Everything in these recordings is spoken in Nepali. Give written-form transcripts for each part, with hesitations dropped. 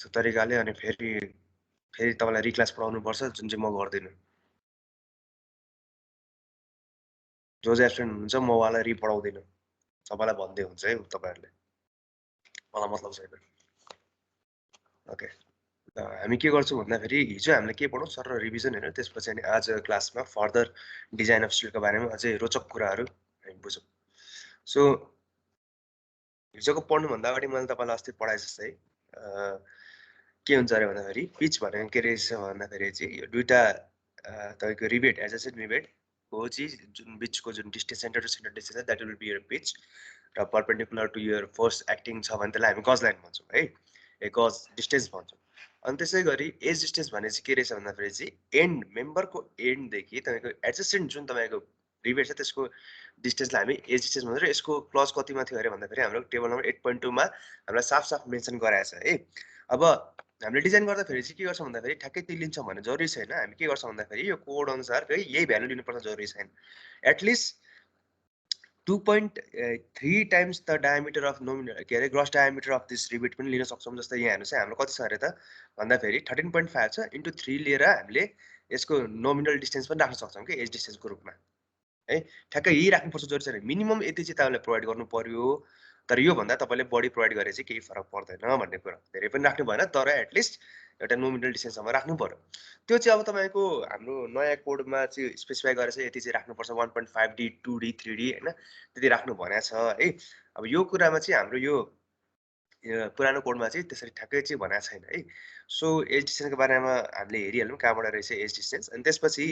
यस्तो तरिकाले अनि फेरि तपाईलाई रिक्लास पढाउनु पर्छ जुन चाहिँ म गर्दिन। जो एब्सेन्ट हुनुहुन्छ म उहाँलाई रिपढाउँदिन। सबैलाई भन्दै हुन्छ है तपाईहरुले। मलाई मतलब छैन। ओके। हामी के गर्छौं भन्दाखेरि हिजो हामीले के पढ्यौं सर रिभिजन हैन त्यसपछि अनि आज क्लासमा फर्दर डिजाइन अफ स्टिलको बारेमा अझै रोचक कुराहरु हामी बुझौं। सो हिजोको पढ्नु भन्दा अगाडि मैले तपाईलाई अस्ति पढाए जस्तै के हुन्छ अरे भन्दाखेरि पिच भनेको के रहेछ भन्दाखेरि चाहिँ यो दुईटा तपाईको रिवेट एडजस्टेड रिवेट हो चाहिँ जुन बीचको जुन distance centre to centre distance that will be your pitch र perpendicular to your force acting छ भने त्यसलाई हामी गज लाइन भन्छौं है ए गज डिस्टेन्स भन्छौं। अनि त्यसैगरी एज डिस्टेन्स भने चाहिँ के रहेछ भन्दाखेरि चाहिँ एन्ड मेम्बरको एन्ड देखि तपाईको एडजस्टेन्ट जुन तपाईको रिवेट छ त्यसको डिस्टेन्सलाई हामी एज डिस्टेन्स भन्छौं। यसको क्लज कतिमा थियो अरे भन्दाखेरि हाम्रो टेबल नम्बर 8.2 मा हामीलाई साफ मेन्सन गराएको छ है। अब हामीले डिजाइन गर्दाखेरि चाहिँ के गर्छौं भन्दाखेरि ठ्याक्कै त्यो लिन्छौं भन्ने जरुरी छैन। हामी के गर्छौं भन्दाखेरि यो कोड अनुसार है यही भ्यालु लिनुपर्छ जरुरी छैन। At least 2.3 times the diameter of nominal के अरे gross diameter of this rivet पनि लिन सक्छौं। जस्तै यहाँ हेर्नुस् है हाम्रो कति छ अरे त भन्दाखेरि 13.5 छ इन्टु 3 लिएर हामीले यसको नोमिनल डिस्टेन्स पनि राख्न सक्छौं के एज डिस्टेन्सको रूपमा है। ठ्याक्कै यही राख्नुपर्छ जरुरी छैन। मिनिमम यति चाहिँ तपाईले प्रोवाइड गर्नु पर्यो। तर यो भन्दा तपाईले बढी प्रोवाइड गरे चाहिँ केही फरक पर्दैन भन्ने कुरा। धेरै पनि राख्नु भएन तर एटलिस्ट एउटा नोमिनल डिस्टेन्ससम्म राख्नु पर्यो। त्यो चाहिँ अब तपाईको हाम्रो नयाँ कोडमा चाहिँ स्पेसिफाई गरेर चाहिँ यति चाहिँ राख्नुपर्छ 1.5D 2D 3D हैन त्यति राख्नु भनेको छ है। अब यो कुरामा चाहिँ हाम्रो यो पुरानो कोडमा चाहिँ त्यसरी ठ्याक्कै चाहिँ भनेको छैन है। सो एज डिस्टेन्सको बारेमा हामीले हेरिहाल्यौं कहाँबाट रहेछ एज डिस्टेन्स। अनि त्यसपछि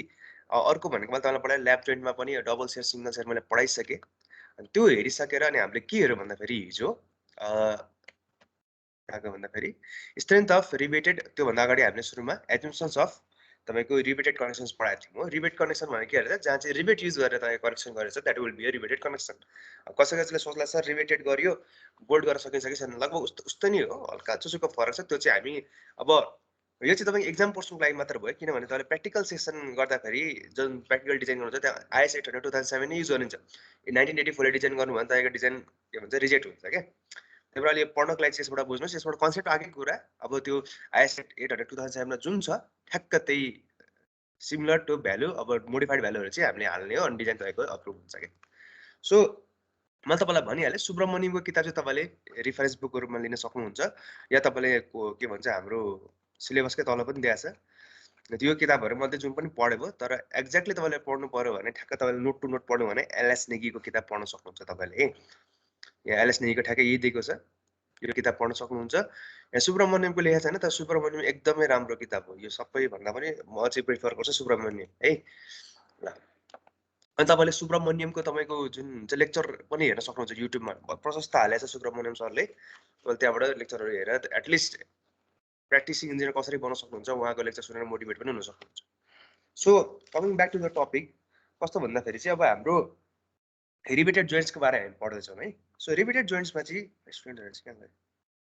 अर्को भनेको मैले तपाईलाई पढाए ल्याब जोइन्टमा पनि डबल सेयर सिंगल सेयर मैले पढाइसके। अनि त्यो हेरिसकेर अनि हामीले के हेर्यो भन्दाखेरि हिजो कहाँको भन्दाखेरि स्ट्रेन्थ अफ रिवेटेड त्यो भन्दा अगाडि हामीले सुरुमा एजम्पसन्स अफ तपाईको रिवेटेड कनेक्सन्स पढाएको थियौं हो। रिवेट कनेक्सन भनेको के अरे जहाँ चाहिँ रिवेट युज गरेर तपाईले कनेक्सन गरेछ that will be a riveted connection. अब कसैले सोच्ला सर रिवेटेड गरियो बोल्ड गर्न सकिन्छ कि छैन लगभग उस्तै नै हो हल्का चुचुको फरक छ। त्यो चाहिँ हामी अब यो चाहिँ तपाईको एक्जाम पोर्सनको लागि मात्र भयो किनभने तपाईले प्र्याक्टिकल सेसन गर्दाखेरि जुन प्र्याक्टिकल डिजाइन गर्नुहुन्छ त्यहाँ आइएस 800 2007 नै युज गरिन्छ। 1984 ले डिजाइन गर्नु भने तपाईको डिजाइन के भन्छ रिजेक्ट हुन्छ के। त्यही भएर यो पढ्नको लागि यसबाट बुझ्नुस् यसबाट कन्सेप्ट आकै कुरा। अब त्यो आइएस 800 2007 मा जुन छ ठ्याक्क त्यही सिमिलर टु भ्यालु अब मोडिफाइड भ्यालुहरु चाहिँ हामीले हाल्ने हो अनि डिजाइन तपाईको अप्रुभ हुन्छ के। सो मैले तपाईलाई भनिहाले सुब्रमण्यमको किताब चाहिँ तपाईले रेफरेन्स बुकको रूपमा लिन सक्नुहुन्छ या तपाईले के भन्छ हाम्रो सिलेबसकै तल पनि दिएको छ। त्यो किताबहरु मध्ये जुन पनि पढे भयो तर एक्ज्याक्टली तपाईले पढ्नु पर्यो भने ठ्याक्क तपाईले नोट टु नोट पढ्नु भने एलएस नेगीको किताब पढ्न सक्नुहुन्छ तपाईले। यहाँ एलएस नेगीको ठ्याक्कै यही दिएको छ यो किताब पढ्न सक्नुहुन्छ। यहाँ सुब्रमण्यमको लेखेको छैन तर सुब्रमण्यम एकदमै राम्रो किताब हो। यो सबै भन्दा पनि म चाहिँ प्रिफर गर्छु सुब्रमण्यम है ल। अनि तपाईले सुब्रमण्यमको तपाईको जुन चाहिँ लेक्चर पनि हेर्न सक्नुहुन्छ युट्युबमा प्रशस्त हालेछ सुब्रमण्यम सरले। तपाईले त्यहाँबाट लेक्चरहरु हेरेर एटलिस्ट प्र्याक्टिसिङ इन्जिनियर कसरी बन्न सक्नुहुन्छ उहाँको लेक्चर सुनेर मोटिभेट पनि हुन सक्नुहुन्छ। So coming back to the topic कस्तो भन्दाखेरि चाहिँ अब हाम्रो रिपिटेड जोइन्ट्सको बारे हामी पढ्दै छौं है। सो रिपिटेड जोइन्ट्समा चाहिँ स्टुडेन्टहरु चाहिँ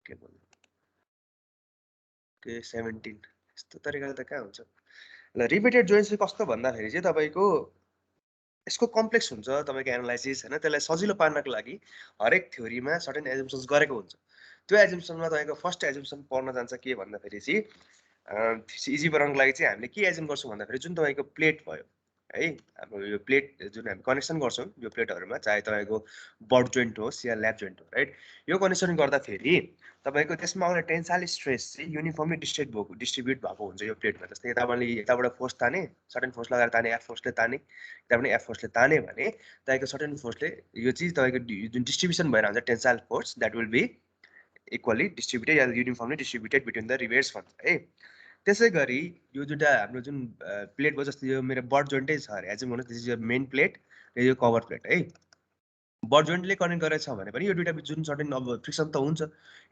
के भन्नु के 17 यस्तो तरिकाले त कहाँ हुन्छ ल। रिपिटेड जोइन्ट्स चाहिँ कस्तो भन्दाखेरि चाहिँ तपाईको यसको कम्प्लेक्स हुन्छ तपाईको एनालाइसिस हैन त्यसलाई सजिलो पार्नको लागि हरेक थ्योरीमा सर्टेन एजम्पसन्स गरेको हुन्छ। त्यो एजम्पसनमा तपाईको फर्स्ट एजम्पसन पढ्न जान्छ के भन्दाखेरि चाहिँ इजी बनाउनको लागि चाहिँ हामीले के एज्युम गर्छौं भन्दाखेरि जुन तपाईको प्लेट भयो है हाम्रो यो प्लेट जुन हामी कनेक्सन गर्छौं यो प्लेटहरुमा चाहे तपाईको बड जोइन्ट होस् या ल्याब जोइन्ट हो राइट। यो कनेक्सन गर्दाखेरि तपाईको त्यसमा आउने टेन्साइल स्ट्रेस चाहिँ युनिफर्मली डिस्ट्रिब्युट भएको हुन्छ यो प्लेटमा। जस्तै यताबाट फोर्स ताने सर्टेन फोर्स लगाएर ताने एफ फोर्सले ताने यता पनि एफ फोर्सले ताने भने तपाईको सर्टेन फोर्सले यो चाहिँ तपाईको जुन डिस्ट्रिब्युसन भएर हुन्छ tensile force that will be equally distributed या uniformly distributed between the rivets भन्छ है। त्यसैगरी यो दुटा हाम्रो जुन प्लेट भयो जस्तै यो मेरो बड जोइन्टै छ अरे एज्युम गर्नुस् this is your main plate र यो कभर प्लेट है। बड जोइन्टले कनेक्ट गरेको छ भने पनि यो दुईटा जुन सर्टेन अब फ्रिक्सन त हुन्छ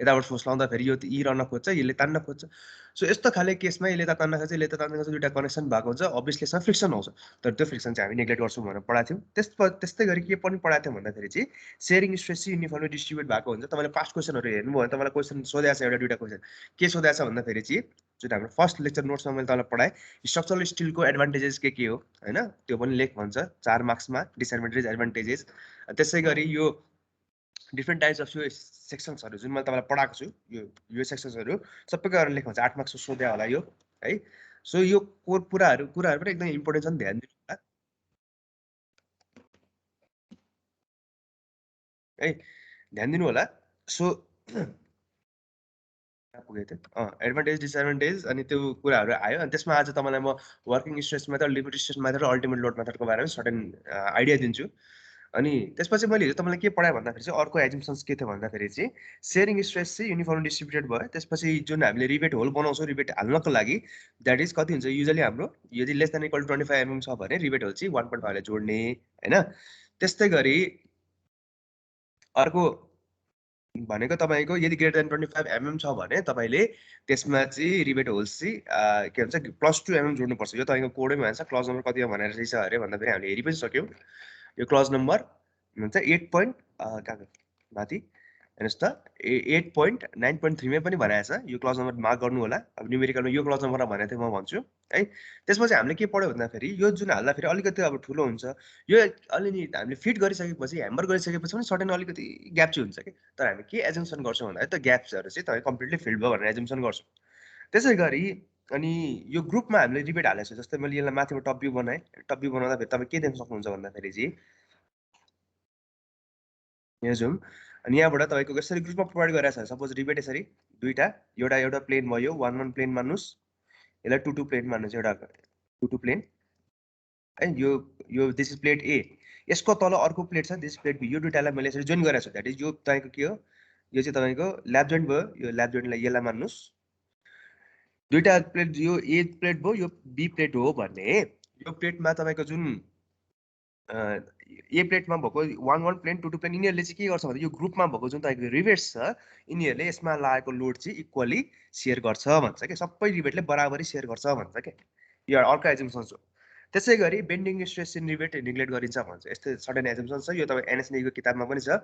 यताबाट फोर्स लाउँदाखेरि यो इ रहन खोज्छ यसले तान्न खोज्छ। सो यस्तो खाले केसमा यसले त तान्न खोज्छ यसले त तान्न खोज्छ दुईटा कनेक्सन भएको हुन्छ अभियसली यसमा फ्रिक्सन आउँछ तर त्यो फ्रिक्सन चाहिँ हामी नेग्लेक्ट गर्छौं भनेर पढाएको थियौं। त्यस्तै गरी के पनि पढाएको थियौं भन्दाखेरि चाहिँ शेयरिङ स्ट्रेस चाहिँ युनिफर्मली डिस्ट्रिब्युट भएको हुन्छ। तपाईले पास्ट क्वेशनहरु हेर्नुभयो भने तपाईलाई क्वेशन सोधेको छ एउटा दुईटा क्वेशन के सोधेको छ भन्दाखेरि चाहिँ जुन हाम्रो फर्स्ट लेक्चर नोट्समा मैले तपाईलाई पढाए स्ट्रक्चरल स्टीलको एडभान्टेजेस के हो हैन त्यो पनि लेख भन्छ 4 मार्क्समा डिसएडभान्टेज एडभान्टेजेस। त्यसैगरी यो डिफ्रेन्ट टाइप्स अफ यो सेक्सन्सहरू जुन मैले तपाईँलाई पढाएको छु यो सेक्सन्सहरू सबै गरेर लेख्नु हुन्छ 8 मार्क्सको सोधे होला यो है सो यो कुराहरू पनि एकदम इम्पोर्टेन्ट छ नि ध्यान दिनु होला है ध्यान दिनु होला सो पुगेको थियो एडभान्टेज डिसएडभान्टेज अनि त्यो कुराहरू आयो अनि त्यसमा आज तपाईँलाई म working stress method limit stress method र अल्टिमेट लोड मेथडको बारेमा सर्टेन आइडिया दिन्छु अनि त्यसपछि मैले हिजो तपाईँलाई के पढाएँ भन्दाखेरि चाहिँ अर्को एजुम्सन्स के थियो भन्दाखेरि चाहिँ सेयरिङ स्ट्रेस चाहिँ युनिफर्म डिस्ट्रिब्युटेड भयो त्यसपछि जुन हामीले रिबेट होल बनाउँछौँ रिबेट हाल्नको लागि द्याट इज कति हुन्छ युजली हाम्रो यदि लेस देन इक्वल 25 mm छ भने रिबेट होल चाहिँ 1.5 ले जोड्ने होइन त्यस्तै गरी अर्को भनेको तपाईँको यदि ग्रेटर देन 25 mm छ भने तपाईँले त्यसमा चाहिँ रिबेट होल्स चाहिँ के भन्छ +2 mm जोड्नुपर्छ यो तपाईँको कोडैमा भन्छ क्लज नम्बर कतिमा भनेर चाहिँ छ अरे भन्दाखेरि हामीले हेरि पनि सक्यौँ यो क्लज नम्बर भन्छ 8 पोइन्ट कहाँ माथि हेर्नुहोस् त 8.9.3 मै पनि भनेको छ यो क्लज नम्बर मार्क गर्नु होला अब न्युमेरिकलमा यो क्लज नम्बर भनेको थिएँ म भन्छु है त्यसपछि हामीले के पढ्यो भन्दाखेरि यो जुन हाल्दाखेरि अलिकति अब ठुलो हुन्छ यो अलिअलि हामीले फिट गरिसकेपछि ह्याम्बर गरिसकेपछि पनि सर्टेन अलिकति ग्याप चाहिँ हुन्छ कि तर हामी के एजुम्सन गर्छौँ भन्दाखेरि त ग्याप्सहरू चाहिँ तपाईँ कम्प्लिटली फिल्ड भयो भनेर एजुम्सन गर्छौँ त्यसै गरी अनि यो ग्रुपमा हामीले रिबेट हालेको छ जस्तै मैले यसलाई माथिबाट टप भ्यू बनाएँ टप भ्यू बनाउँदाखेरि तपाईँ के देख्न सक्नुहुन्छ भन्दाखेरि चाहिँ यहाँ जाउँ अनि यहाँबाट तपाईँको यसरी ग्रुपमा प्रोभाइड गरेको छ सपोज रिबेट यसरी दुईवटा एउटा प्लेन भयो 1 1 प्लेन मान्नुहोस् यसलाई 2 2 प्लेन मान्नुहोस् एउटा 2 2 प्लेन है यो दिस इज प्लेट ए यसको तल अर्को प्लेट छ दिस प्लेट बी यो दुइटालाई मैले यसरी जोइन गरेको छु द्याट इज यो तपाईँको के हो यो चाहिँ तपाईँको ल्याब जोइन्ट भयो यो ल्याब जोइन्टलाई यसलाई मान्नुहोस् दुईटा प्लेट यो ए प्लेट भयो यो बी प्लेट हो भने यो प्लेटमा तपाईँको जुन ए प्लेटमा भएको 1 1 प्लेन 2 2 प्लेन यिनीहरूले चाहिँ के गर्छ भने यो ग्रुपमा भएको जुन तपाईँको रिबेट्स छ यिनीहरूले यसमा लागेको लोड चाहिँ इक्वली सेयर गर्छ भन्छ कि सबै रिबेटले बराबरी सेयर गर्छ भन्छ कि यो अर्को एजुम्सन हो त्यसै गरी bending stress in rebate neglect गरिन्छ भन्छ यस्तै सर्टेन एजुम्सन छ यो तपाईँ एनएसनीको किताबमा पनि छ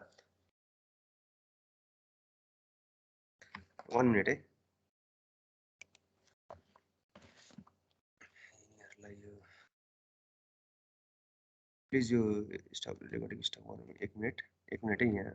1 मिनट है प्लिज यो स्टप रेकर्डिङ स्टप गर्नु 1 मिनट है यहाँ